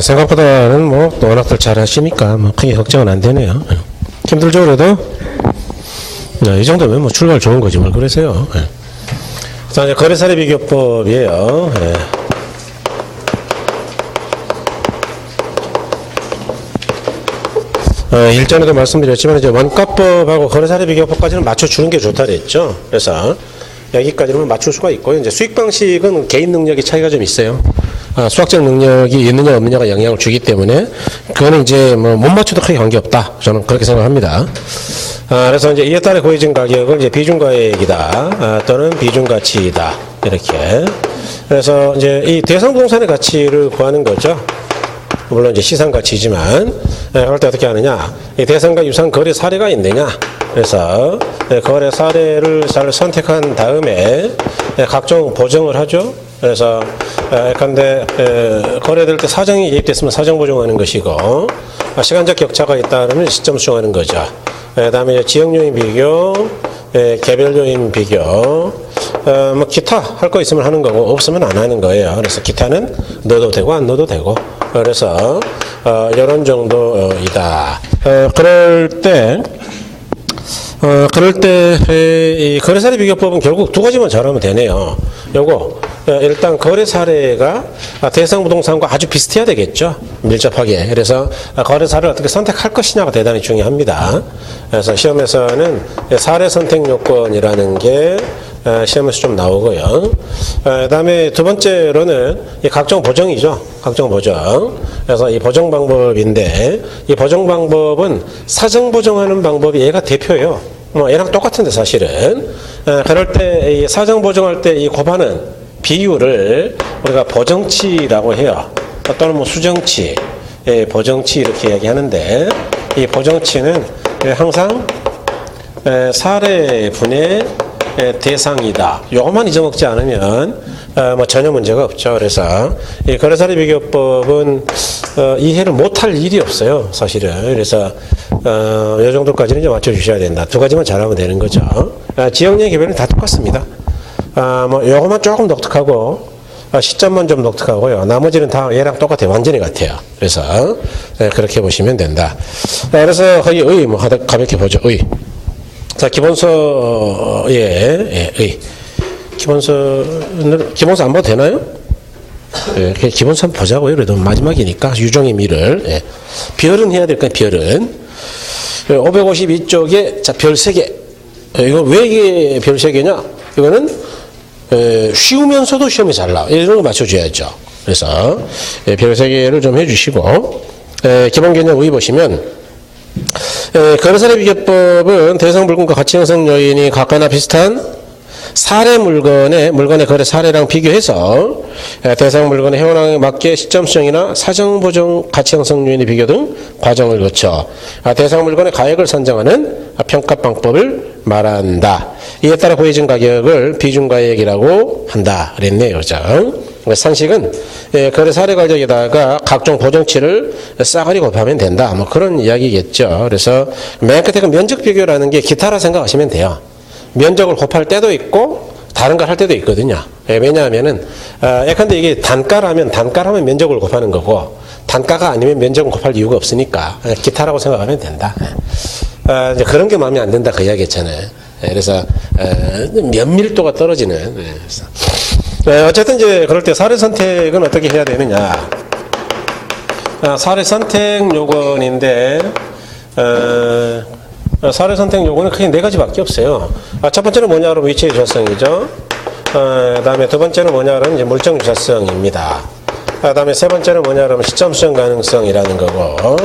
생각보다는 뭐 또 워낙들 잘 하시니까 뭐 크게 걱정은 안 되네요. 힘들죠 그래도? 이 정도면 뭐 출발 좋은 거지 뭘 그러세요. 자, 이제 거래사례 비교법이에요. 일전에도 말씀드렸지만 이제 원가법하고 거래사례 비교법까지는 맞춰주는 게 좋다 그랬죠. 그래서 여기까지는 맞출 수가 있고요. 이제 수익 방식은 개인 능력이 차이가 좀 있어요. 수학적 능력이 있느냐 없느냐가 영향을 주기 때문에 그거는 이제 뭐 못 맞춰도 크게 관계없다. 저는 그렇게 생각합니다. 그래서 이제 이에 따라 구해진 가격을 이제 비중가액이다 또는 비중가치이다 이렇게. 그래서 이제 이 대상부동산의 가치를 구하는 거죠. 물론 이제 시상 가치지만 그럴 때 어떻게 하느냐? 이 대상과 유사한 거래 사례가 있느냐? 그래서 거래 사례를 잘 선택한 다음에 각종 보정을 하죠. 그래서 예컨대 거래될 때 사정이 개입됐으면 사정 보정하는 것이고 시간적 격차가 있다 그러면 시점 수정하는 거죠. 그다음에 지역 요인 비교, 개별 요인 비교, 뭐 기타 할 거 있으면 하는 거고 없으면 안 하는 거예요. 그래서 기타는 넣어도 되고 안 넣어도 되고 그래서 이런 정도이다. 그럴 때 이 거래사례 비교법은 결국 두 가지만 잘하면 되네요. 요거 일단 거래 사례가 대상 부동산과 아주 비슷해야 되겠죠. 밀접하게. 그래서 거래 사례를 어떻게 선택할 것이냐가 대단히 중요합니다. 그래서 시험에서는 사례 선택 요건이라는 게 시험에서 좀 나오고요. 그다음에 두 번째로는 이 각종 보정이죠. 각종 보정. 그래서 이 보정 방법인데 이 보정 방법은 사정 보정하는 방법이 얘가 대표예요. 뭐 얘랑 똑같은데 사실은. 그럴 때 이 사정 보정할 때 이 곱하는 비율을 우리가 보정치라고 해요. 또는 뭐 수정치, 보정치 이렇게 이야기하는데 이 보정치는 항상 사례분의 대상이다. 요것만 잊어먹지 않으면 뭐 전혀 문제가 없죠. 그래서 이 거래사례 비교법은 이해를 못할 일이 없어요. 사실은. 그래서 이 정도까지는 좀 맞춰주셔야 된다. 두 가지만 잘하면 되는 거죠. 지역령 개별은 다 똑같습니다. 뭐 요것만 조금 독특하고 시점만 좀 독특하고요. 나머지는 다 얘랑 똑같아요. 완전히 같아요. 그래서 그렇게 보시면 된다. 그래서 거의 뭐 가볍게 보죠. 자, 기본서의 기본서 안 봐도 되나요? 기본서 한번 보자고요. 그래도 마지막이니까 유종의 미를. 별은 해야 될까요? 별은 552쪽에 자, 별 3개. 이거 왜 이게 별 3개냐? 이거는 쉬우면서도 시험에 잘 나와. 이런 거 맞춰줘야죠. 그래서 별 3개를 좀 해주시고 기본 개념 의 보시면 거래사례 비교법은 대상 물건과 가치 형성 요인이 같거나 비슷한 사례 물건의 거래 사례랑 비교해서 대상 물건의 해원항에 맞게 시점 수정이나 사정 보정 가치 형성 요인의 비교 등 과정을 거쳐 대상 물건의 가액을 산정하는 평가 방법을 말한다. 이에 따라 구해진 가격을 비중가액이라고 한다. 그랬네요. 상식은 거래 사례 가격에다가 각종 보정치를 싸그리 곱하면 된다. 뭐 그런 이야기겠죠. 그래서 맨 끝에 그 면적 비교라는 게 기타라 생각하시면 돼요. 면적을 곱할 때도 있고 다른 걸 할 때도 있거든요. 왜냐하면은 예컨대 이게 단가라면 면적을 곱하는 거고 단가가 아니면 면적을 곱할 이유가 없으니까 기타라고 생각하면 된다. 이제 그런 게 마음에 안 든다 그 이야기였잖아요. 그래서 면밀도가 떨어지는. 어쨌든 이제 그럴 때 사례 선택은 어떻게 해야 되느냐. 사례 선택 요건인데 사례 선택 요건은 크게 4가지밖에 없어요. 첫 번째는 뭐냐 그러면 위치의 유사성이죠. 그다음에 두 번째는 뭐냐 그러면 이제 물적 유사성입니다. 그다음에 세 번째는 뭐냐 그러면 시점 수정 가능성이라는 거고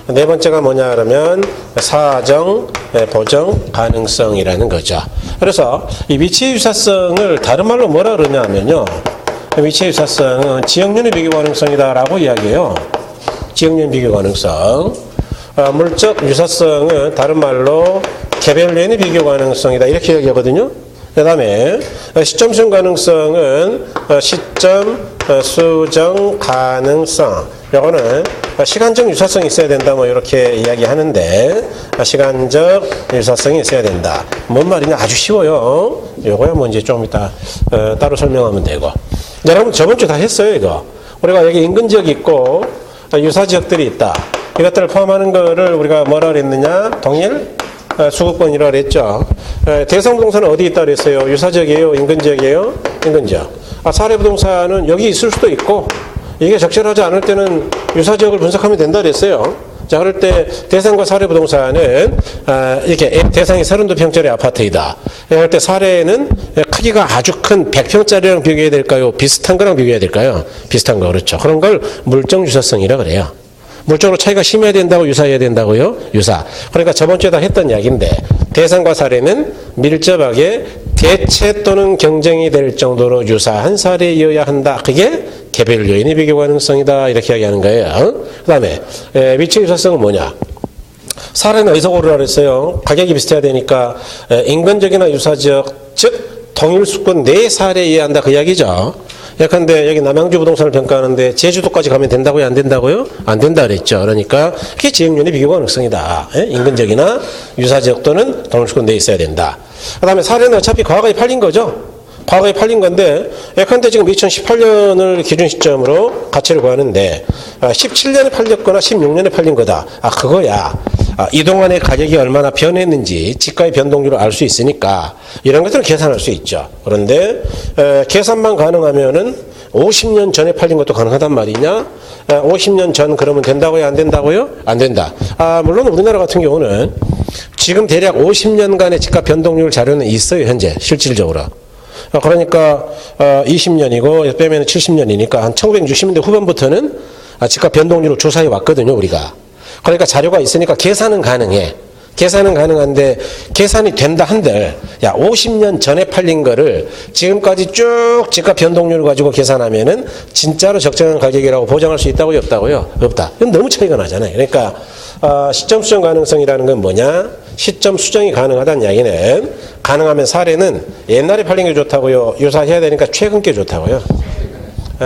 네 번째가 뭐냐 그러면 사정 보정 가능성이라는 거죠. 그래서 이 위치의 유사성을 다른 말로 뭐라 그러냐면요. 위치의 유사성은 지역면의 비교 가능성이다라고 이야기해요. 지역면 비교 가능성. 물적 유사성은 다른 말로 개별면의 비교 가능성이다 이렇게 얘기하거든요. 그 다음에 시점 수정 가능성은 시점 수정 가능성. 이거는 시간적 유사성이 있어야 된다 뭐 이렇게 이야기하는데 시간적 유사성이 있어야 된다. 뭔 말이냐? 아주 쉬워요. 요거야 뭐 이제 좀 이따 따로 설명하면 되고. 여러분 저번 주 다 했어요 이거. 우리가 여기 인근 지역이 있고 유사지역들이 있다. 이것들을 포함하는 거를 우리가 뭐라 그랬느냐? 동일 수급권이라고 그랬죠. 대상부동산은 어디 있다 그랬어요? 유사지역이에요? 인근지역이에요? 인근지역. 사례부동산은 여기 있을 수도 있고 이게 적절하지 않을 때는 유사지역을 분석하면 된다 그랬어요. 자, 그럴 때 대상과 사례부동산은 이렇게 대상이 32평짜리 아파트이다. 그럴 때 사례는 크기가 아주 큰 100평짜리랑 비교해야 될까요? 비슷한 거랑 비교해야 될까요? 비슷한 거, 그렇죠. 그런 걸 물적 유사성이라 그래요. 물적으로 차이가 심해야 된다고 유사해야 된다고요? 유사. 그러니까 저번 주에 다 했던 이야기인데 대상과 사례는 밀접하게 대체 또는 경쟁이 될 정도로 유사한 사례이어야 한다. 그게 개별 요인의 비교 가능성이다. 이렇게 이야기하는 거예요. 그 다음에 위치 유사성은 뭐냐? 사례는 어디서 고르라 그랬어요? 가격이 비슷해야 되니까 인근적이나 유사지역, 즉 동일 수권 내 사례에 의해야 한다. 그 이야기죠. 예컨대 여기 남양주 부동산을 평가하는데 제주도까지 가면 된다고요? 안 된다고요? 안 된다 그랬죠. 그러니까 그게 지역면의 비교 가능성이다. 인근적이나 유사지역 또는 동일 수권 내에 있어야 된다. 그 다음에 사례는 어차피 과거에 팔린 거죠. 과거에 팔린 건데 예컨대 지금 2018년을 기준 시점으로 가치를 구하는데 17년에 팔렸거나 16년에 팔린 거다. 그거야. 이동안의 가격이 얼마나 변했는지 지가의 변동률을 알 수 있으니까 이런 것들은 계산할 수 있죠. 그런데 계산만 가능하면은 50년 전에 팔린 것도 가능하단 말이냐? 50년 전 그러면 된다고요? 안 된다고요? 안 된다. 물론 우리나라 같은 경우는 지금 대략 50년간의 지가 변동률 자료는 있어요. 현재 실질적으로. 그러니까 20년이고 빼면 70년이니까 한 1960년대 후반부터는 지가 변동률을 조사해 왔거든요. 우리가. 그러니까 자료가 있으니까 계산은 가능해. 계산은 가능한데 계산이 된다 한들 50년 전에 팔린 거를 지금까지 쭉 지가 변동률을 가지고 계산하면은 진짜로 적정한 가격이라고 보장할 수 있다고요? 없다고요? 없다. 이건 너무 차이가 나잖아요. 그러니까 시점 수정 가능성이라는 건 뭐냐? 시점 수정이 가능하다는 이야기는 가능하면 사례는 옛날에 팔린 게 좋다고요? 유사해야 되니까 최근 게 좋다고요?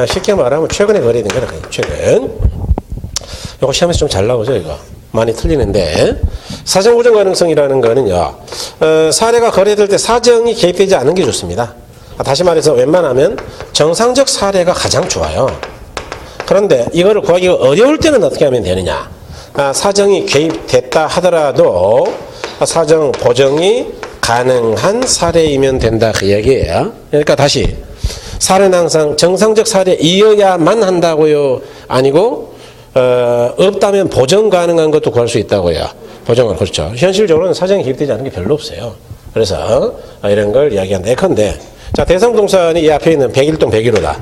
쉽게 말하면 최근에 거래된 거라 최근. 이거 시험에서 좀 잘 나오죠, 이거. 많이 틀리는데. 사정 보정 가능성이라는 거는요, 사례가 거래될 때 사정이 개입되지 않은 게 좋습니다. 다시 말해서 웬만하면 정상적 사례가 가장 좋아요. 그런데 이거를 구하기가 어려울 때는 어떻게 하면 되느냐. 사정이 개입됐다 하더라도 사정 보정이 가능한 사례이면 된다. 그 얘기예요. 그러니까 다시. 사례는 항상 정상적 사례이어야만 한다고요? 아니고, 없다면 보정 가능한 것도 구할 수 있다고요. 보정은 그렇죠. 현실적으로는 사정이 개입되지 않은 게 별로 없어요. 그래서 이런 걸 이야기한다. 예컨대 자 대상부동산이 이 앞에 있는 101동 101호다.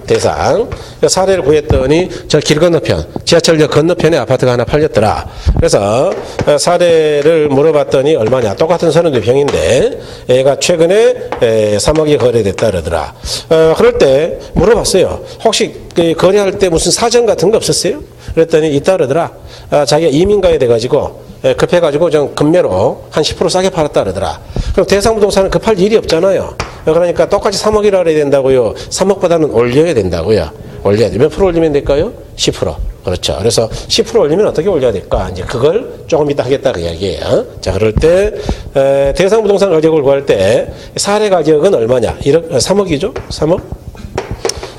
대상. 사례를 구했더니 저 길 건너편, 지하철역 건너편에 아파트가 하나 팔렸더라. 그래서 사례를 물어봤더니 얼마냐. 똑같은 32평인데 얘가 최근에 3억이 거래됐다 그러더라. 그럴 때 물어봤어요. 혹시 거래할 때 무슨 사정 같은 거 없었어요? 그랬더니 있다 그러더라. 자기가 이민 가야 돼가지고 급해가지고 좀 급매로 한 10% 싸게 팔았다 그러더라. 그럼 대상부동산은 급할 일이 없잖아요. 그러니까 똑같이 3억이라 그래야 된다고요. 3억보다는 올려야 된다고요. 올려야 돼. 몇 프로 올리면 될까요? 10%. 그렇죠. 그래서 10% 올리면 어떻게 올려야 될까? 이제 그걸 조금 이따 하겠다 그 이야기예요. 자, 그럴 때 대상부동산 가격을 구할 때 사례 가격은 얼마냐? 3억이죠? 3억?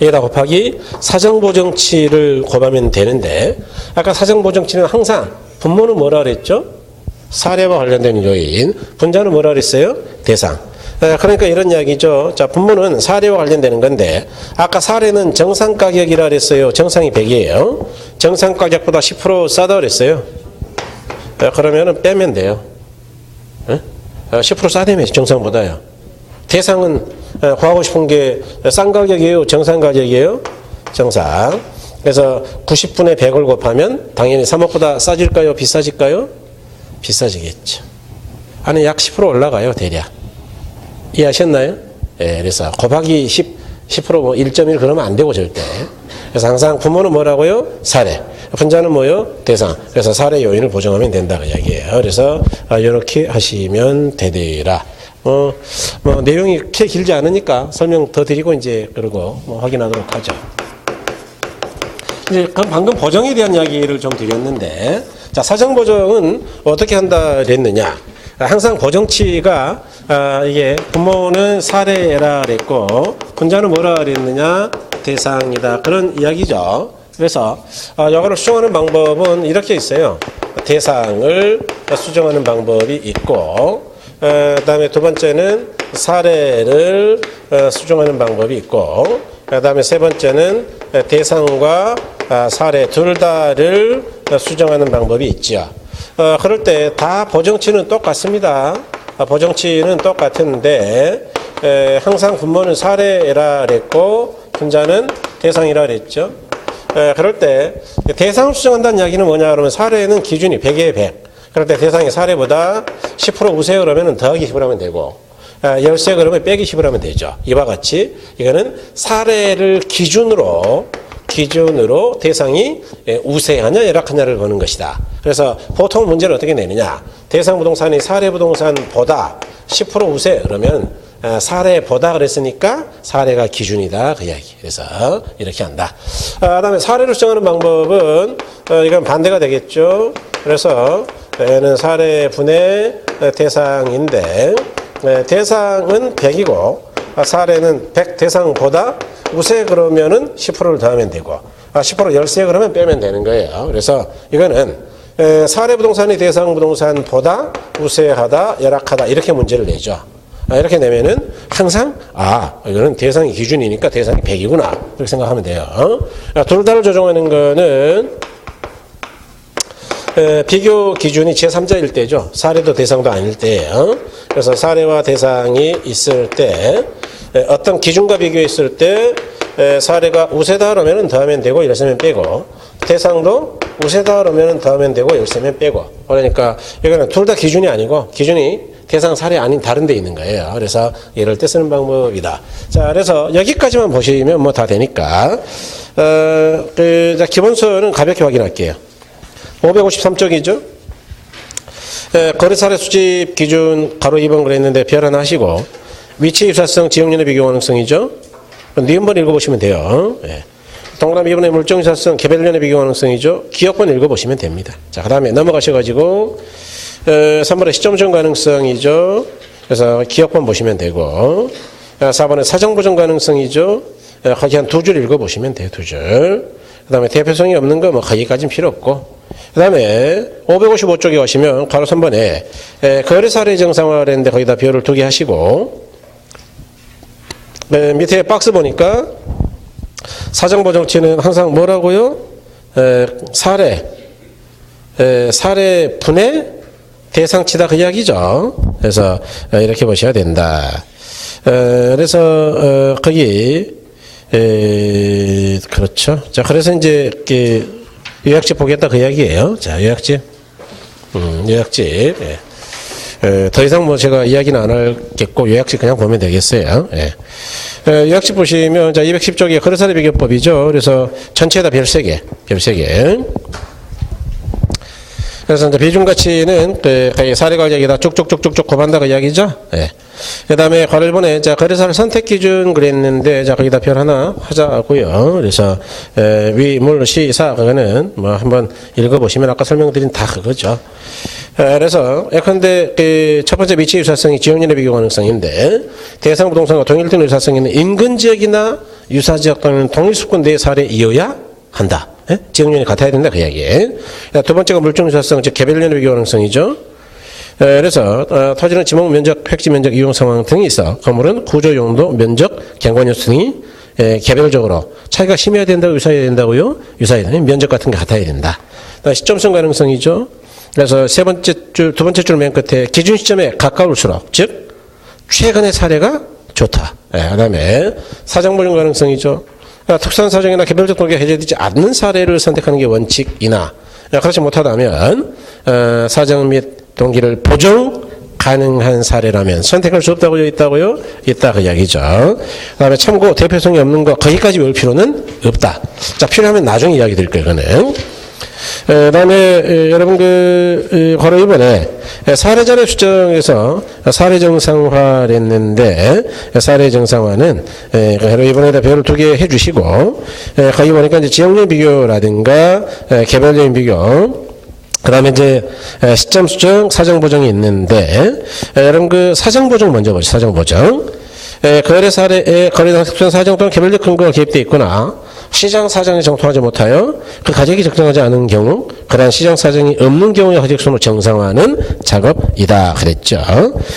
여기다 곱하기 사정보정치를 곱하면 되는데 아까 사정보정치는 항상 분모는 뭐라 그랬죠? 사례와 관련된 요인. 분자는 뭐라 그랬어요? 대상. 그러니까 이런 이야기죠. 자, 분모는 사례와 관련되는 건데 아까 사례는 정상가격이라 그랬어요. 정상이 100이에요. 정상가격보다 10% 싸다 그랬어요. 그러면은 빼면 돼요. 10% 싸다며 정상보다요. 대상은 구하고 싶은 게 싼 가격이에요? 정상 가격이에요? 정상. 그래서 90분의 100을 곱하면 당연히 3억보다 싸질까요? 비싸질까요? 비싸지겠죠. 아니 약 10% 올라가요. 대략. 이해하셨나요? 예, 그래서 곱하기 10% 뭐 1.1 그러면 안 되고 절대. 그래서 항상 분모는 뭐라고요? 사례. 분자는 뭐요? 대상. 그래서 사례 요인을 보정하면 된다 그 이야기예요. 그래서 이렇게 하시면 되더라. 내용이 그렇게 길지 않으니까 설명 더 드리고 이제 그러고 확인하도록 하죠. 이제 방금 보정에 대한 이야기를 좀 드렸는데, 자, 사정 보정은 어떻게 한다 그랬느냐? 항상 보정치가 이게 분모는 사례라 그랬고 분자는 뭐라 그랬느냐? 대상이다. 그런 이야기죠. 그래서 이거를 수정하는 방법은 이렇게 있어요. 대상을 수정하는 방법이 있고, 그다음에 두 번째는 사례를 수정하는 방법이 있고, 그다음에 세 번째는 대상과 사례 둘 다를 수정하는 방법이 있죠. 그럴 때 다 보정치는 똑같습니다. 보정치는 똑같은데 항상 분모는 사례라 그랬고 분자는 대상이라 그랬죠. 그럴 때 대상을 수정한다는 이야기는 뭐냐 그러면 사례는 기준이 100에 100. 그럴 때 대상이 사례보다 10% 우세 그러면 더하기 10을 하면 되고 열세 그러면 빼기 10을 하면 되죠. 이와 같이 이거는 사례를 기준으로 대상이 우세하냐 열악하냐를 보는 것이다. 그래서 보통 문제를 어떻게 내느냐. 대상 부동산이 사례 부동산보다 10% 우세 그러면 사례보다 그랬으니까 사례가 기준이다 그 이야기. 그래서 이렇게 한다. 그다음에 사례를 수정하는 방법은 이건 반대가 되겠죠. 그래서 얘는 사례분의 대상인데 대상은 100이고 사례는 100 대상보다 우세 그러면은 10%를 더하면 되고 10% 열세 그러면 빼면 되는 거예요. 그래서 이거는 사례 부동산이 대상 부동산보다 우세하다 열악하다 이렇게 문제를 내죠. 이렇게 내면은 항상 이거는 대상이 기준이니까 대상이 100이구나 그렇게 생각하면 돼요. 둘 다를 조정하는 거는 비교 기준이 제3자일 때죠. 사례도 대상도 아닐 때예요. 그래서 사례와 대상이 있을 때 어떤 기준과 비교했을 때 사례가 우세다 그러면 더하면 되고 열세면 빼고 대상도 우세다 그러면 더하면 되고 열세면 빼고 그러니까 이거는 둘 다 기준이 아니고 기준이 대상 사례 아닌 다른 데 있는 거예요. 그래서 이럴 때 쓰는 방법이다. 자, 그래서 여기까지만 보시면 뭐 다 되니까 자, 기본서는 가볍게 확인할게요. 553쪽이죠. 거래사례 수집 기준 가로 2번 그랬는데 별 하나 하시고 위치 유사성 지역연의 비교 가능성이죠. 니은번 읽어보시면 돼요. 동그라미 2번의 물정 유사성 개별연의 비교 가능성이죠. 기억번 읽어보시면 됩니다. 자, 그 다음에 넘어가셔가지고 3번의 시점 보정 가능성이죠. 그래서 기억번 보시면 되고 4번의 사정 보정 가능성이죠. 거기 한 두 줄 읽어보시면 돼요. 두 줄. 그 다음에 대표성이 없는 거 뭐 거기까지는 필요 없고 그 다음에 555쪽에 오시면 바로 3번에 거래사례 정상화를 했는데 거기다 별을 2개 하시고 밑에 박스 보니까 사정보정치는 항상 뭐라고요? 사례 분의 대상치다 그 이야기죠. 그래서 이렇게 보셔야 된다. 그래서 거기 그렇죠. 자, 그래서 이제 요약집 보겠다 그 이야기예요. 자, 요약집. 요약집. 더 이상 뭐 제가 이야기는 안 하겠고 요약집 그냥 보면 되겠어요. 요약집 보시면 자, 210쪽에 거래사례 비교법이죠. 그래서 전체에다 별 3개. 별 3개. 그래서 이제 비중가치는 사례 가격에다 쭉쭉쭉쭉 곱한다 그 이야기죠. 그 다음에 괄호번에 자, 거래사례 선택 기준 그랬는데 자, 거기다 별 하나 하자고요. 그래서 위물 시사 그거는 뭐 한번 읽어보시면 아까 설명드린 다 그거죠. 그래서 예컨대 첫 번째 위치 유사성이 지역연의 비교 가능성인데 대상 부동산과 동일된 유사성에는 인근 지역이나 유사 지역 또는 동일수권 내 사례이어야 한다. 지역연이 같아야 된다 그 이야기에. 두 번째가 물정 유사성 즉 개별연의 비교 가능성이죠. 그래서 토지는 지목 면적, 획지 면적, 이용 상황 등이 있어 건물은 구조 용도, 면적, 경관 요소 등이 개별적으로 차이가 심해야 된다고 유사해야 된다고요? 유사해야 된다. 면적 같은 게 같아야 된다. 시점성 가능성이죠. 그래서 두 번째 줄 맨 끝에 기준 시점에 가까울수록 즉 최근의 사례가 좋다. 그 다음에 사정보정 가능성이죠. 특수한 사정이나 개별적 동기가 해제되지 않는 사례를 선택하는 게 원칙이나 그렇지 못하다면 사정 및 동기를 보정 가능한 사례라면 선택할 수 없다고 되어 있다고요? 있다 그 이야기죠. 그 다음에 참고 대표성이 없는 거 거기까지 외울 필요는 없다. 자, 필요하면 나중에 이야기 드릴 거예요. 그거는. 그 다음에 여러분 바로 이번에 사례자료 수정에서 사례 정상화를 했는데 사례 정상화는 이번에다 별을 2개 해주시고 거기 보니까 이제 지역연 비교라든가 개별적인 비교 그 다음에 이제 시점 수정 사정 보정이 있는데 여러분 사정 보정 먼저 보죠. 사정 보정 거래 사례에 거래당 특수한 사정 또는 개별적 근거가 개입되어 있거나 시장 사정이 정통하지 못하여 그 가격이 적정하지 않은 경우 그러한 시장 사정이 없는 경우의 허직순을 정상화하는 작업이다 그랬죠.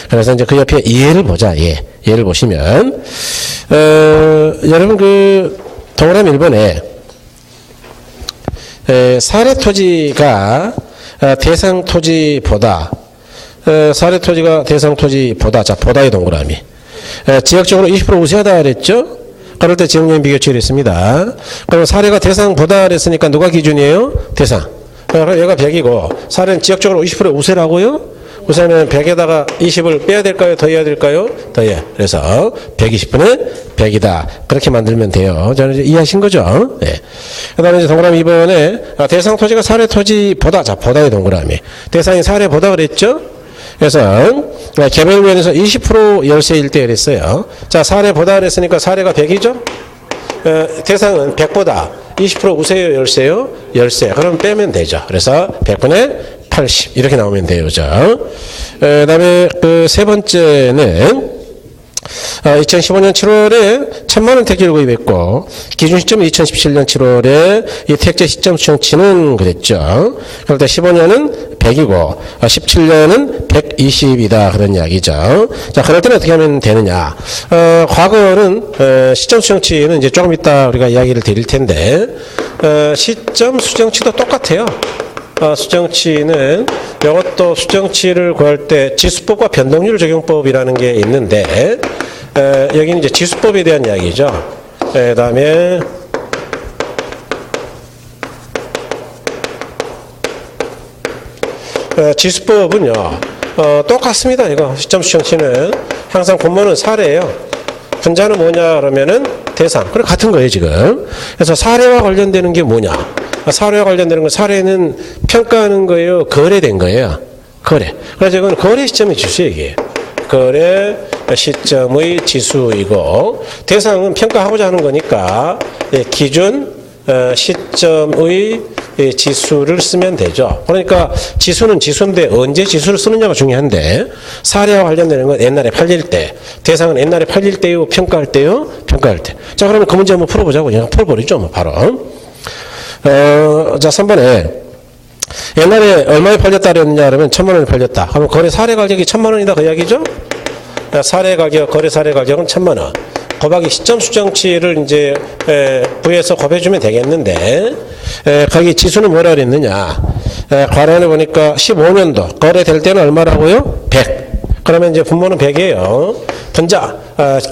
그래서 이제 그 옆에 예를 보자. 예를 보시면 여러분 그 동그라미 1번에 사례 토지가 대상 토지보다 사례 토지가 대상 토지보다 자 보다의 동그라미 지역적으로 20% 우세하다 그랬죠. 그럴 때 지역적인 비교치를 했습니다. 그럼 사례가 대상보다 그랬으니까 누가 기준이에요? 대상. 그럼 얘가 100이고 사례는 지역적으로 20% 우세라고요? 우세는 100에다가 20을 빼야 될까요? 더해야 될까요? 더해. 그래서 120분의 100이다. 그렇게 만들면 돼요. 자, 이제 이해하신 거죠? 네. 그 다음에 이제 동그라미 2번에 대상 토지가 사례 토지보다 자 보다의 동그라미 대상이 사례보다 그랬죠? 그래서 개별 면에서 20% 열세일 때 그랬어요. 자, 사례보다 그랬으니까 사례가 100이죠? 대상은 100보다 20% 우세요, 열세요? 열세. 그럼 빼면 되죠. 그래서 100분의 80 이렇게 나오면 돼요. 자, 그다음에 그 세 번째는 2015년 7월에 1,000만 원 택지를 구입했고 기준 시점은 2017년 7월에 이 택지 시점 수정치는 그랬죠. 그럴 때 15년은 100이고 17년은 120이다 그런 이야기죠. 자, 그럴 때는 어떻게 하면 되느냐? 과거는 시점 수정치는 이제 조금 이따 우리가 이야기를 드릴 텐데 시점 수정치도 똑같아요. 수정치는 이것도 수정치를 구할 때 지수법과 변동률 적용법이라는 게 있는데 여기는 이제 지수법에 대한 이야기죠. 그다음에 지수법은요 똑같습니다. 이거 시점 수정치는 항상 본문은 사례예요. 분자는 뭐냐 그러면은 대상. 그래 같은 거예요 지금. 그래서 사례와 관련되는 게 뭐냐? 사례와 관련되는 건 사례는 평가하는 거예요. 거래된 거예요. 거래. 그래서 이건 거래 시점의 지수 얘기예요. 거래 시점의 지수이고 대상은 평가하고자 하는 거니까 기준 시점의 지수를 쓰면 되죠. 그러니까 지수는 지수인데 언제 지수를 쓰느냐가 중요한데 사례와 관련되는 건 옛날에 팔릴 때 대상은 옛날에 팔릴 때요 평가할 때요 평가할 때. 자, 그러면 그 문제 한번 풀어보자고. 그냥 풀어버리죠 뭐 바로. 자, 3번에 옛날에 얼마에 팔렸다 그랬느냐 그러면 1,000만 원에 팔렸다. 그러면 거래 사례 가격이 1,000만 원이다 그 이야기죠? 사례 가격, 거래 사례 가격은 1,000만 원. 곱하기 시점 수정치를 이제 부여해서 곱해주면 되겠는데 거기 지수는 뭐라 그랬느냐? 과란에 보니까 15년도 거래될 때는 얼마라고요? 100. 그러면 이제 분모는 100이에요. 분자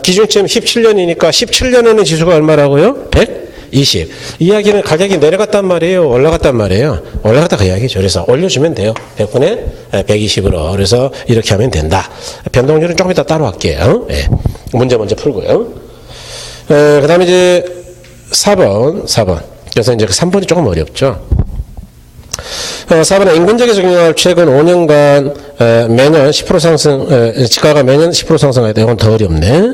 기준점 17년이니까 17년에는 지수가 얼마라고요? 100. 20. 이야기는 가격이 내려갔단 말이에요. 올라갔단 말이에요. 올라갔다 그 이야기죠. 그래서 올려주면 돼요. 100분의 120으로. 그래서 이렇게 하면 된다. 변동률은 조금 이따 따로 할게요. 네. 문제 먼저 풀고요. 그 다음에 이제 4번. 그래서 이제 3번이 조금 어렵죠. 4번에 인근적에 적용할 최근 5년간 매년 10% 상승, 지가가 매년 10% 상승하다. 이건 더 어렵네.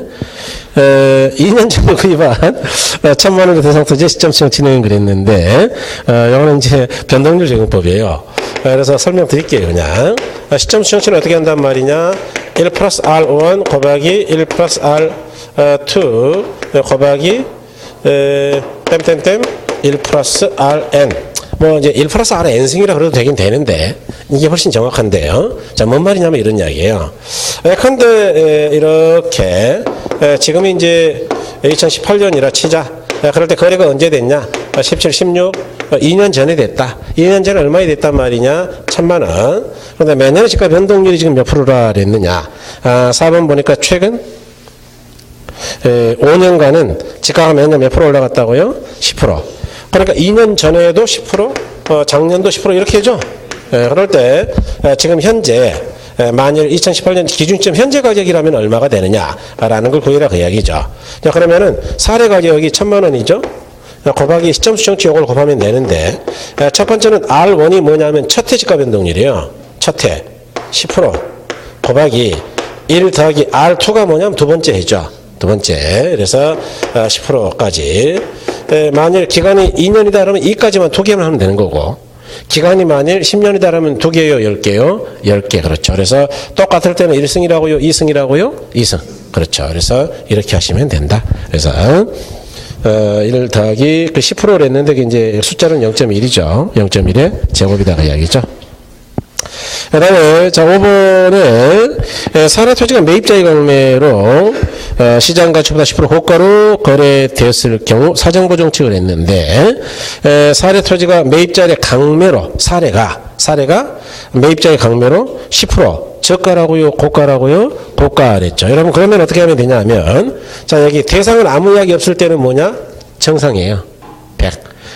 2년 전에 구입한 1,000만 원의 대상 토지 시점 수정 진행 그랬는데, 이거는 이제 변동률 적용법이에요. 그래서 설명드릴게요, 그냥. 시점 수정치는 어떻게 한단 말이냐? 1 플러스 R1 곱하기 1 플러스 R2 곱하기, 땜 1 플러스 RN. 뭐 이제 1 플러스 R의 n승이라 그래도 되긴 되는데 이게 훨씬 정확한데요. 자, 뭔 말이냐면 이런 이야기예요. 예컨대 이렇게 지금이 이제 2018년이라 치자. 그럴 때 거래가 언제 됐냐? 17, 16, 2년 전에 됐다. 2년 전에 얼마에 됐단 말이냐? 1,000만 원. 그런데 매년 시가 변동률이 지금 몇 프로라 그랬느냐? 4번 보니까 최근 5년간은 지가가 매년 몇 프로 올라갔다고요? 10%. 그러니까 2년 전에도 10%, 작년도 10% 이렇게 해줘. 그럴 때 지금 현재 만일 2018년 기준점 현재 가격이라면 얼마가 되느냐라는 걸 구해라 그 이야기죠. 자, 그러면은 사례 가격이 1,000만 원이죠. 곱하기 시점 수정치 요걸 곱하면 되는데 첫 번째는 R1이 뭐냐면 첫해 지가 변동률이에요. 첫해 10% 곱하기 1 더하기 R2가 뭐냐면 두 번째 해죠. 두 번째. 그래서 10%까지. 만일 기간이 2년이다 그러면 2까지만 두 개만 하면 되는 거고 기간이 만일 10년이다 그러면 두 개요, 10개요? 10개. 그렇죠. 그래서 똑같을 때는 1승이라고요? 2승이라고요? 2승. 그렇죠. 그래서 이렇게 하시면 된다. 그래서 1 더하기 그 10%를 했는데 이제 숫자는 0.1이죠. 0.1의 제곱이다가 이야기죠. 그 다음에, 자, 5번에, 사례토지가 매입자의 경매로, 시장 가치보다 10% 고가로 거래되었을 경우 사정보 정책을 했는데, 사례토지가 매입자의 강매로, 사례가 매입자의 강매로 10% 저가라고요, 고가라고요? 고가랬죠. 여러분, 그러면 어떻게 하면 되냐면, 자, 여기 대상은 아무 이야기 없을 때는 뭐냐? 정상이에요. 100.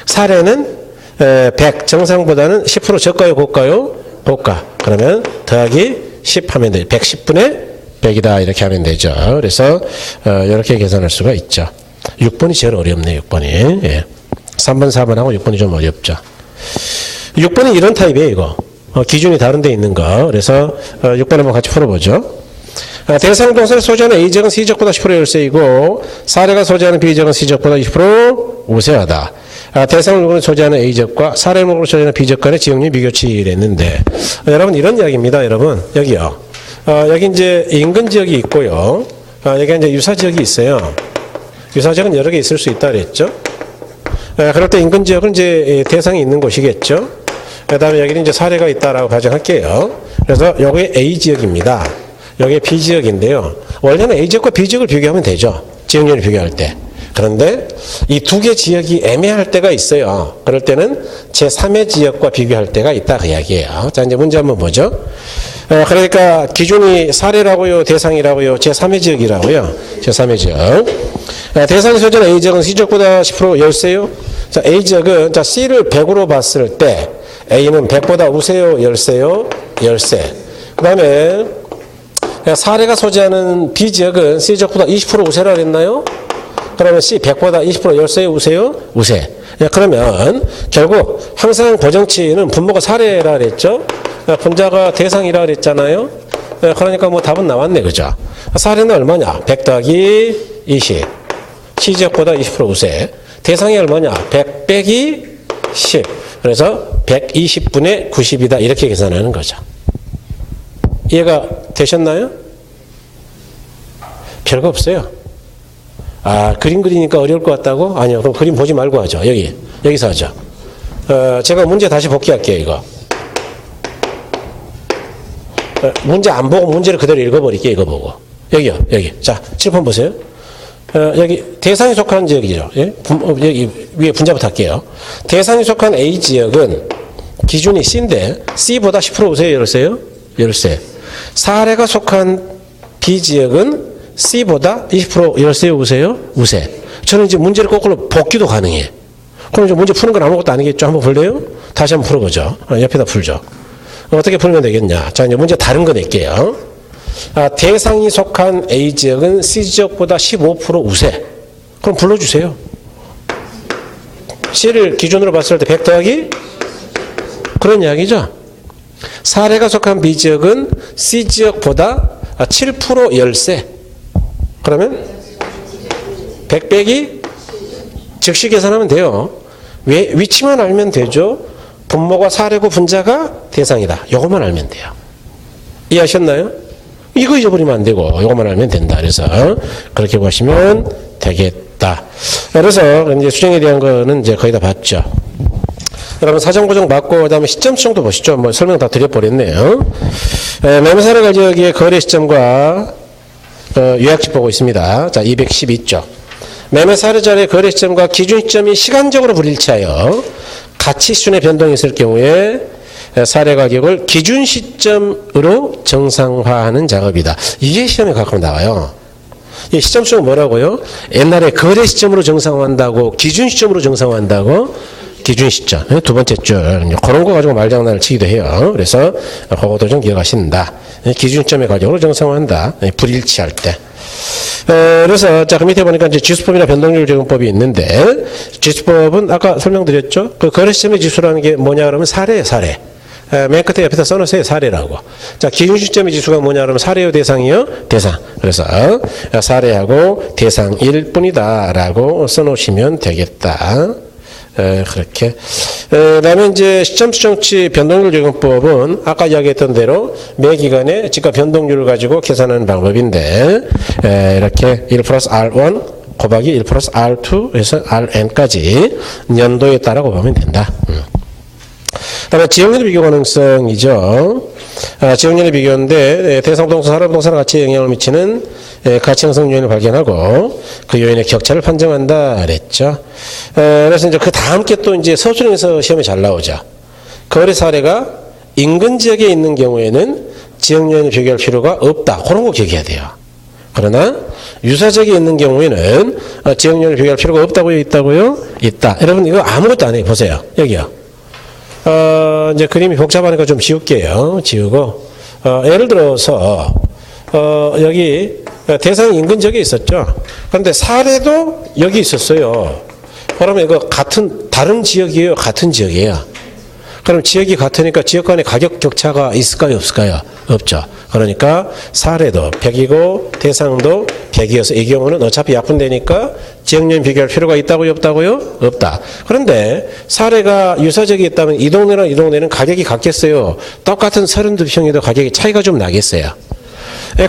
사례는, 100. 정상보다는 10% 저가요, 고가요? 고가. 그러면 더하기 10 하면 돼요. 110분의 100이다. 이렇게 하면 되죠. 그래서 이렇게 계산할 수가 있죠. 6번이 제일 어렵네요. 6번이. 예. 3번, 4번하고 6번이 좀 어렵죠. 6번은 이런 타입이에요. 이거. 기준이 다른 데 있는 거. 그래서 6번 한번 같이 풀어보죠. 대상 동사를 소지하는 A적은 C적보다 10% 열세이고 사례가 소지하는 B적은 C적보다 20% 우세하다. 대상 물건을 소지하는 A적과 사례 물건을 소지하는 B적 간의 지역률 비교치를 했는데 여러분 이런 이야기입니다. 여러분 여기요. 여기 이제 인근 지역이 있고요. 여기 이제 유사 지역이 있어요. 유사 지역은 여러 개 있을 수 있다 그랬죠. 그럴 때 인근 지역은 이제 대상이 있는 곳이겠죠. 그 다음에 여기는 이제 사례가 있다라고 가정할게요. 그래서 여기 A 지역입니다. 여기 B 지역인데요. 원래는 A 지역과 B 지역을 비교하면 되죠. 지역률을 비교할 때. 그런데 이 두 개 지역이 애매할 때가 있어요. 그럴 때는 제3의 지역과 비교할 때가 있다 그 이야기예요. 자, 이제 문제 한번 보죠. 그러니까 기준이 사례라고요, 대상이라고요, 제3의 지역이라고요. 제3의 지역. 대상이 소지하는 A 지역은 C 지역보다 10% 열세요. 자, A 지역은 자 C를 100으로 봤을 때 A는 100보다 우세요, 열세요, 열세. 그다음에 사례가 소지하는 B 지역은 C 지역보다 20% 우세라 그랬나요? 그러면 C 100보다 20% 열세요, 우세요? 우세. 그러면 결국 항상 고정치는 분모가 사례라 그랬죠? 분자가 대상이라 그랬잖아요? 그러니까 뭐 답은 나왔네, 그죠? 사례는 얼마냐? 100 더하기 20. C 지역보다 20% 우세. 대상이 얼마냐? 100 빼기 10. 그래서 120분의 90이다. 이렇게 계산하는 거죠. 이해가 되셨나요? 별거 없어요. 그림 그리니까 어려울 것 같다고? 아니요. 그럼 그림 보지 말고 하죠. 여기서 하죠. 제가 문제 다시 복귀할게요, 이거. 문제 안 보고 문제를 그대로 읽어버릴게요, 이거 보고. 여기요, 여기. 자, 칠판 보세요. 여기 대상에 속하는 지역이죠. 예? 여기 위에 분자부터 할게요. 대상에 속한 A 지역은 기준이 C인데 C보다 10% 우세요, 열세요? 열세. 사례가 속한 B 지역은 C보다 20% 열세요, 우세요? 우세. 저는 이제 문제를 거꾸로 복귀도 가능해. 그럼 이제 문제 푸는 건 아무것도 아니겠죠? 한번 볼래요? 다시 한번 풀어보죠. 옆에다 풀죠. 어떻게 풀면 되겠냐? 자, 이제 문제 다른 거 낼게요. 대상이 속한 A 지역은 C 지역보다 15% 우세. 그럼 불러주세요. C를 기준으로 봤을 때 100 더하기 그런 이야기죠. 사례가 속한 B 지역은 C 지역보다 7% 열세. 그러면 100 빼기 즉시 계산하면 돼요. 왜? 위치만 알면 되죠. 분모가 사례고 분자가 대상이다. 이것만 알면 돼요. 이해하셨나요? 이거 잊어버리면 안 되고 이것만 알면 된다. 그래서 그렇게 보시면 되겠다. 그래서 이제 수정에 대한 거는 이제 거의 다 봤죠. 여러분 사정 고정 맞고 그다음에 시점 수정도 보시죠. 뭐 설명 다 드려버렸네요. 매매사례 가격의 거래 시점과 요약집 보고 있습니다. 자, 212쪽. 매매사례자의 거래 시점과 기준 시점이 시간적으로 불일치하여 가치 수준의 변동이 있을 경우에 사례 가격을 기준 시점으로 정상화하는 작업이다. 이게 시험에 가끔 나와요. 이 시점 수는 뭐라고요? 옛날에 거래 시점으로 정상화한다고 기준 시점으로 정상화한다고 기준 시점. 두 번째 줄. 그런 거 가지고 말장난을 치기도 해요. 그래서 그것도 좀 기억하신다. 기준 시점의 가격으로 정상화한다. 불일치할 때. 그래서 자, 그 밑에 보니까 이제 지수법이나 변동률 적용법이 있는데 지수법은 아까 설명드렸죠. 그 거래 시점의 지수라는 게 뭐냐 그러면 사례. 맨 끝에 옆에다 써놓으세요. 사례라고. 자, 기준 시점의 지수가 뭐냐 그러면 사례요, 대상이요? 대상. 그래서 사례하고 대상일 뿐이다 라고 써놓으시면 되겠다. 그렇게. 그다음에 이제 시점 수정치 변동률 적용법은 아까 이야기했던 대로 매 기간에 지가 변동률을 가지고 계산하는 방법인데 이렇게 1 플러스 R1 곱하기 1 플러스 R2에서 RN까지 연도에 따라고 보면 된다. 그다음에 지역연의 비교 가능성이죠. 지역연의 비교인데 대상부동산, 사례부동산과 같이 영향을 미치는 가치 형성 요인을 발견하고 그 요인의 격차를 판정한다 그랬죠. 그래서 이제 그 다음 게 또 이제 서술형에서 시험에 잘 나오죠. 거래 사례가 인근 지역에 있는 경우에는 지역연을 비교할 필요가 없다. 그런 거 기억해야 돼요. 그러나 유사 지역에 있는 경우에는 지역연을 비교할 필요가 없다고요? 있다고요? 있다. 여러분 이거 아무것도 안 해요. 보세요. 여기요. 이제 그림이 복잡하니까 좀 지울게요. 지우고 예를 들어서 여기 대상 인근 지역에 있었죠. 그런데 사례도 여기 있었어요. 그러면 이거 다른 지역이에요? 같은 지역이에요? 그럼 지역이 같으니까 지역 간의 가격 격차가 있을까요? 없을까요? 없죠. 그러니까 사례도 100이고 대상도 100이어서 이 경우는 어차피 약분되니까 지역연 비교할 필요가 있다고요? 없다고요? 없다. 그런데 사례가 유사적이 있다면 이 동네랑 이 동네는 가격이 같겠어요? 똑같은 32평에도 가격이 차이가 좀 나겠어요.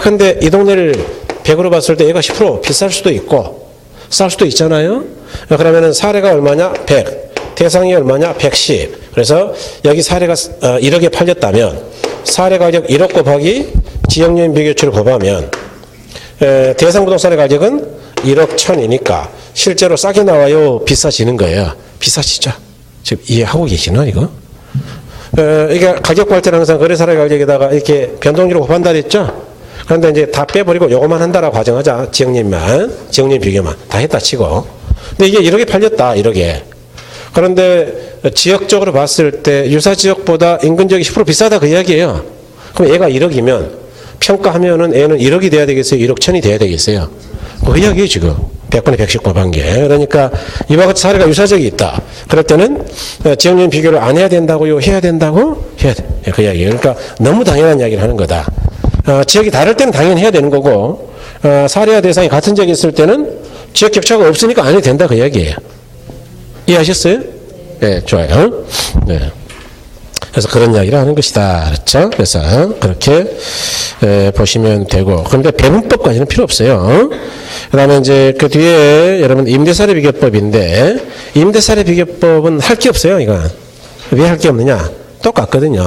근데 이 동네를 100으로 봤을 때 얘가 10% 비쌀 수도 있고 쌀 수도 있잖아요. 그러면은 사례가 얼마냐? 100. 대상이 얼마냐? 110. 그래서 여기 사례가 1억에 팔렸다면 사례 가격 1억 곱하기 지역연 비교치를 곱하면 대상 부동산의 가격은 1억 1000이니까 실제로 싸게 나와요? 비싸지는 거예요? 비싸지죠. 지금 이해하고 계시나 이거? 이게 가격 발표는 항상 거래 사례 가격에다가 이렇게 변동률을 곱한다 그랬죠? 그런데 이제 다 빼버리고 요거만 한다라고 가정하자. 지역연 비교만 다 했다 치고. 근데 이게 1억에 팔렸다. 1억에. 그런데 지역적으로 봤을 때 유사 지역보다 인근 지역이 10% 비싸다 그 이야기예요. 그럼 얘가 1억이면 평가하면은 얘는 1억이 돼야 되겠어요? 1억 1000이 돼야 되겠어요? 그 이야기예요 지금. 100분의 100씩 곱한 게. 그러니까 이와 같은 사례가 유사적이 있다. 그럴 때는 지역연 비교를 안 해야 된다고요? 해야 된다고? 해야 돼. 그 이야기예요. 그러니까 너무 당연한 이야기를 하는 거다. 지역이 다를 때는 당연히 해야 되는 거고 사례와 대상이 같은 지역에 있을 때는 지역 격차가 없으니까 안 해도 된다 그 이야기예요. 이해하셨어요? 네, 좋아요. 네. 그래서 그런 이야기를 하는 것이다. 그렇죠? 그래서 그렇게 보시면 되고. 그런데 배분법까지는 필요 없어요. 그 다음에 이제 그 뒤에 여러분 임대사례 비교법인데 임대사례 비교법은 할 게 없어요. 이건. 왜 할 게 없느냐? 똑같거든요.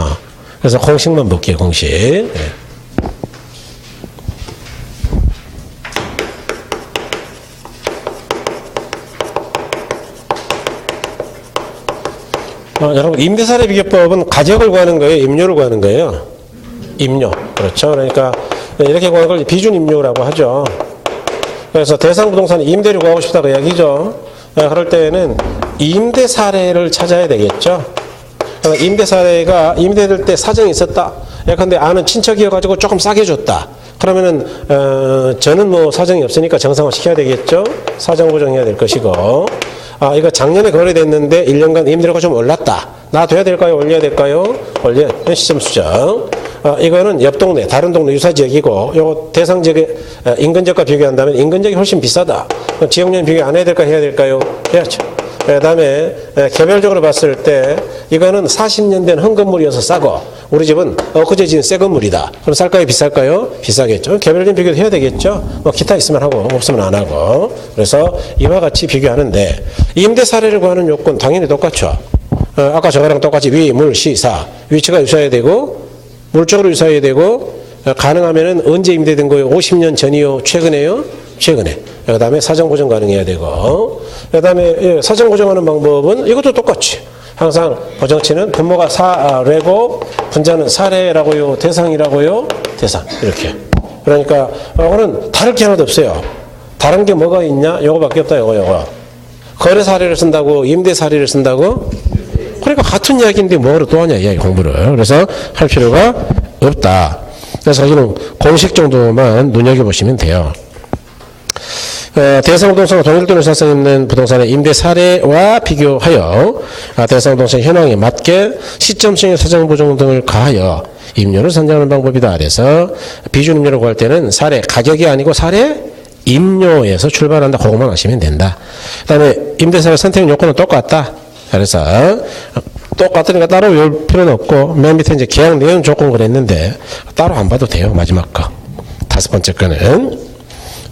그래서 공식만 볼게요. 공식. 네. 여러분 임대사례 비교법은 가격을 구하는 거예요? 임료를 구하는 거예요? 임료. 그렇죠. 그러니까 이렇게 구하는 걸 비준 임료라고 하죠. 그래서 대상 부동산 임대를 구하고 싶다 그 이야기죠. 그럴 때는 임대 사례를 찾아야 되겠죠. 임대 사례가 임대될 때 사정이 있었다. 예컨대 아는 친척이어가지고 조금 싸게 줬다. 그러면은 저는 뭐 사정이 없으니까 정상화 시켜야 되겠죠. 사정 보정해야 될 것이고. 이거 작년에 거래됐는데 1년간 임대료가 좀 올랐다. 놔둬야 될까요? 올려야 될까요? 시점 수정. 이거는 옆 동네, 다른 동네 유사 지역이고, 요거 대상 지역의 인근 지역과 비교한다면 인근 지역이 훨씬 비싸다. 지역연 비교 안 해야 될까? 해야 될까요? 해야죠. 그 다음에 개별적으로 봤을 때 이거는 40년 된 헌건물이어서 싸고 우리 집은 엊그제 지은 새 건물이다. 그럼 쌀까요? 비쌀까요? 비싸겠죠. 개별적인 비교도 해야 되겠죠. 뭐 기타 있으면 하고 없으면 안 하고. 그래서 이와 같이 비교하는데 임대 사례를 구하는 요건 당연히 똑같죠. 아까 저거랑 똑같이 위, 물, 시, 사. 위치가 유사해야 되고 물적으로 유사해야 되고 가능하면은 언제 임대된 거예요? 50년 전이요? 최근에요? 최근에. 그 다음에 사정 고정 가능해야 되고 그 다음에 사정 고정하는 방법은 이것도 똑같이 항상 고정치는 분모가 사례고 분자는 사례라고요? 대상이라고요? 대상. 이렇게. 그러니까 오늘 다를 게 하나도 없어요. 다른 게 뭐가 있냐? 요거밖에 없다. 요거. 거래 사례를 쓴다고 임대 사례를 쓴다고? 그러니까 같은 이야기인데 뭐로 또 하냐 이야기 공부를. 그래서 할 필요가 없다. 그래서 사실은 공식 정도만 눈여겨보시면 돼요. 대상 부동산과 동일 또는 유사성 있는 부동산의 임대 사례와 비교하여 대상 부동산 현황에 맞게 시점층의 사정 보정 등을 가하여 임료를 선정하는 방법이다. 그래서 비준 임료를 구할 때는 사례 가격이 아니고 사례 임료에서 출발한다. 그것만 하시면 된다. 그 다음에 임대사례 선택 요건은 똑같다. 그래서 똑같으니까 따로 외울 필요는 없고 맨 밑에 이제 계약 내용 조건 그랬는데 따로 안 봐도 돼요. 마지막 거. 5번째 거는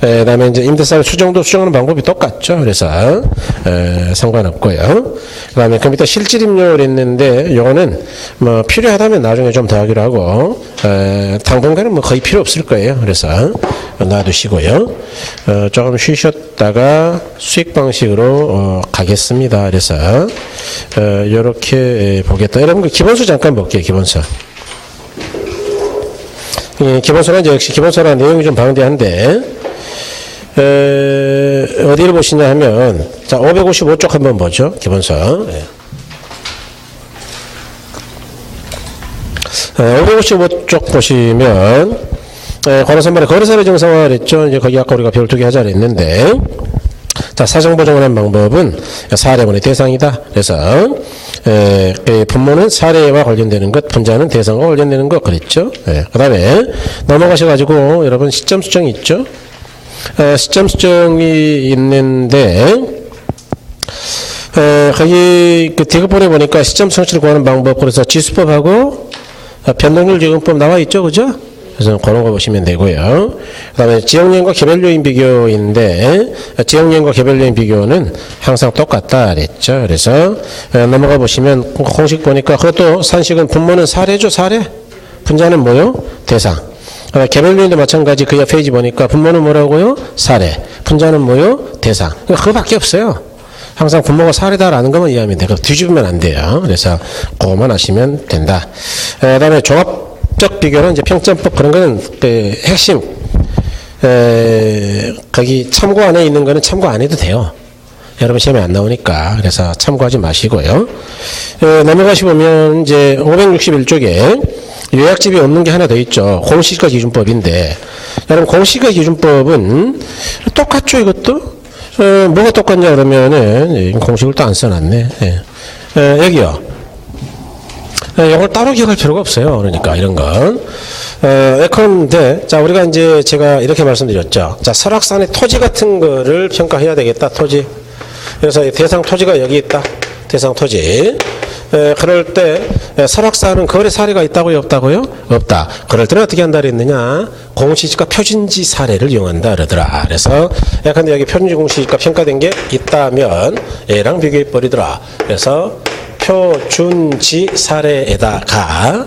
그다음에 이제 임대사를 수정도 수정하는 방법이 똑같죠. 그래서 상관없고요. 그다음에 컴퓨터 실질임료를 했는데 요거는 뭐 필요하다면 나중에 좀 더 하기로 하고 당분간은 뭐 거의 필요 없을 거예요. 그래서 놔두시고요. 조금 쉬셨다가 수익 방식으로 가겠습니다. 그래서 이렇게 보겠다. 여러분 그 기본수 잠깐 볼게요. 기본수. 기본서는 이제 역시 기본서랑 내용이 좀 방대한데, 어디를 보시냐 하면, 자, 555쪽 한번 보죠. 기본서. 555쪽 보시면, 관할선발의 거래사례 정상화를 했죠. 이제 거기 아까 우리가 별두개 하자 그랬는데, 자, 사정보정을 한 방법은 사례문의 대상이다. 그래서, 분모는 사례와 관련되는 것, 분자는 대상과 관련되는 것, 그랬죠. 그 다음에 넘어가셔가지고 여러분 시점 수정이 있죠. 시점 수정이 있는데, 거기 그 대급본에 보니까 시점 성취를 구하는 방법, 그래서 지수법하고 변동률 적용법 나와 있죠. 그죠? 그래서 그런 거 보시면 되고요. 그 다음에 지역요인과 개별요인 비교인데, 지역요인과 개별요인 비교는 항상 똑같다 그랬죠. 그래서 넘어가 보시면 공식 보니까 그것도 산식은 분모는 사례죠. 사례. 분자는 뭐요? 대상. 개별요인도 마찬가지. 그 옆 페이지 보니까 분모는 뭐라고요? 사례. 분자는 뭐요? 대상. 그거밖에 없어요. 항상 분모가 사례다라는 것만 이해하면 돼요. 뒤집으면 안 돼요. 그래서 그거만 하시면 된다. 그 다음에 종합적 비교는 이제 평점법 그런 거는 그 핵심, 거기 참고 안에 있는 거는 참고 안 해도 돼요. 여러분 시험에 안 나오니까. 그래서 참고하지 마시고요. 넘어가시 보면 이제 561쪽에 요약집이 없는 게 하나 더 있죠. 공시지가 기준법인데, 여러분 공시지가 기준법은 똑같죠. 이것도. 뭐가 똑같냐 그러면은 공식을 또 안 써놨네. 여기요. 이걸 따로 기억할 필요가 없어요. 그러니까 이런 건. 예컨대 자 우리가 이제 제가 이렇게 말씀드렸죠. 자 설악산의 토지 같은 거를 평가해야 되겠다. 토지. 그래서 대상 토지가 여기 있다. 대상 토지. 그럴 때 설악산은 거래 사례가 있다고요? 없다고요? 없다. 그럴 때는 어떻게 한다 그랬느냐? 공시지가 표준지 사례를 이용한다 그러더라. 그래서 약간 여기 표준지 공시지가 평가된 게 있다면 얘랑 비교해 버리더라. 그래서 표준지 사례에다가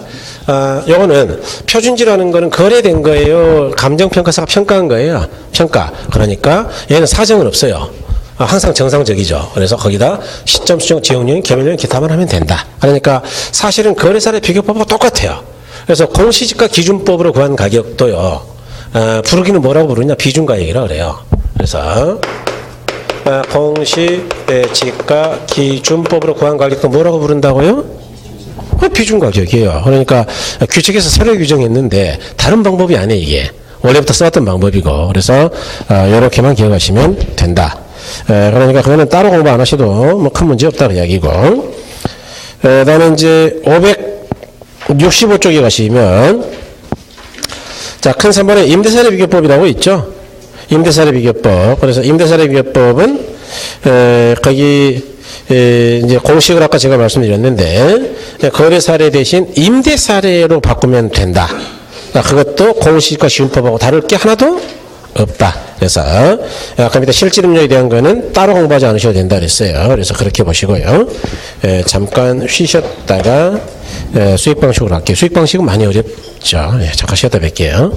요거는 표준지라는 거는 거래된 거예요. 감정평가사가 평가한 거예요. 평가. 그러니까 얘는 사정은 없어요. 항상 정상적이죠. 그래서 거기다 시점 수정, 지역요인, 개별요인, 기타만 하면 된다. 그러니까 사실은 거래사례 비교법하고 똑같아요. 그래서 공시지가 기준법으로 구한 가격도요. 부르기는 뭐라고 부르냐? 비중가액이라고 그래요. 그래서 공시지가 기준법으로 구한 가격도 뭐라고 부른다고요? 비중가격이에요. 그러니까 규칙에서 새로 규정했는데 다른 방법이 아니에요. 이게 원래부터 써왔던 방법이고. 그래서 이렇게만 기억하시면 된다. 그러니까 그거는 따로 공부 안 하셔도 뭐 큰 문제 없다는 이야기고. 그다음에 이제 565쪽에 가시면 자, 큰 3번에 임대사례 비교법이라고 있죠. 임대사례 비교법. 그래서 임대사례 비교법은 거기 이제 공식을 아까 제가 말씀드렸는데 거래사례 대신 임대사례로 바꾸면 된다. 그것도 공시지가 기준법하고 다를 게 하나도 없다. 그래서 아까 밑에 실질음료에 대한 거는 따로 공부하지 않으셔도 된다 그랬어요. 그래서 그렇게 보시고요. 잠깐 쉬셨다가 수익 방식으로 할게요. 수익 방식은 많이 어렵죠. 잠깐 쉬었다 뵐게요.